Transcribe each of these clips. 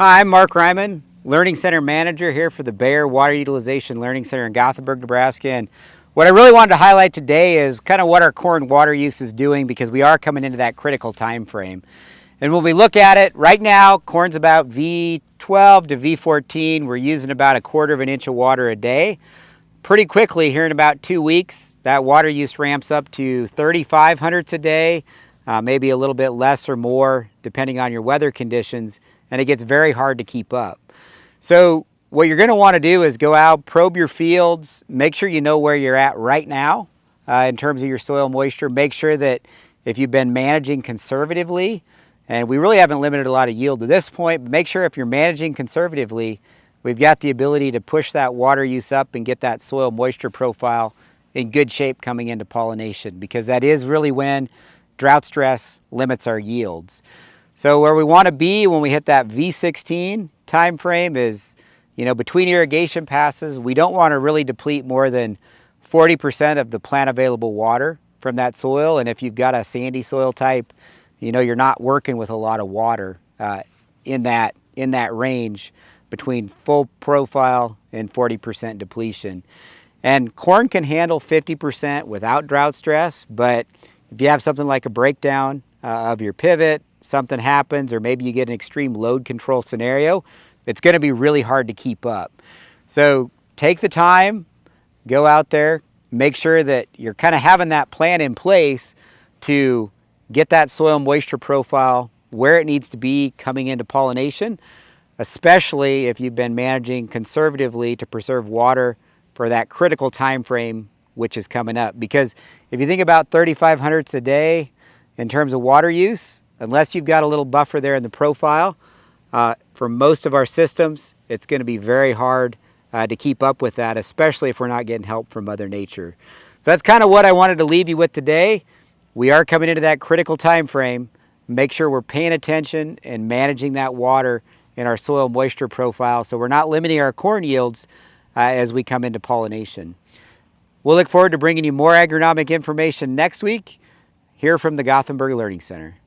Hi, I'm Mark Ryman, Learning Center Manager here for the Bayer Water Utilization Learning Center in Gothenburg, Nebraska. And what I really wanted to highlight today is kind of what our corn water use is doing, because we are coming into that critical time frame. And when we look at it, right now, corn's about V12 to V14. We're using about 1/4 inch of water a day. Pretty quickly, here in about 2 weeks, that water use ramps up to 3,500 hundredths a day, maybe a little bit less or more, depending on your weather conditions, and it gets very hard to keep up. So what you're going to want to do is go out, probe your fields, make sure you know where you're at right now in terms of your soil moisture. Make sure that if you've been managing conservatively, and we really haven't limited a lot of yield to this point, but make sure if you're managing conservatively, we've got the ability to push that water use up and get that soil moisture profile in good shape coming into pollination, because that is really when drought stress limits our yields. So where we want to be when we hit that V16 time frame is, between irrigation passes, we don't want to really deplete more than 40% of the plant available water from that soil. And if you've got a sandy soil type, you're not working with a lot of water in that range between full profile and 40% depletion. And corn can handle 50% without drought stress, but if you have something like a breakdown of your pivot, something happens, or maybe you get an extreme load control scenario, it's going to be really hard to keep up. So take the time, go out there, make sure that you're kind of having that plan in place to get that soil moisture profile where it needs to be coming into pollination, especially if you've been managing conservatively to preserve water for that critical time frame which is coming up. Because if you think about 3,500 hundredths a day in terms of water use, unless you've got a little buffer there in the profile, for most of our systems, it's going to be very hard to keep up with that, especially if we're not getting help from Mother Nature. So that's kind of what I wanted to leave you with today. We are coming into that critical time frame. Make sure we're paying attention and managing that water in our soil moisture profile so we're not limiting our corn yields as we come into pollination. We'll look forward to bringing you more agronomic information next week here from the Gothenburg Learning Center.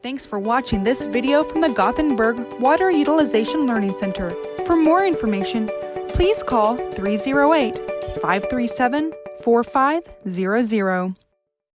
Thanks for watching this video from the Gothenburg Water Utilization Learning Center. For more information, please call 308-537-4500.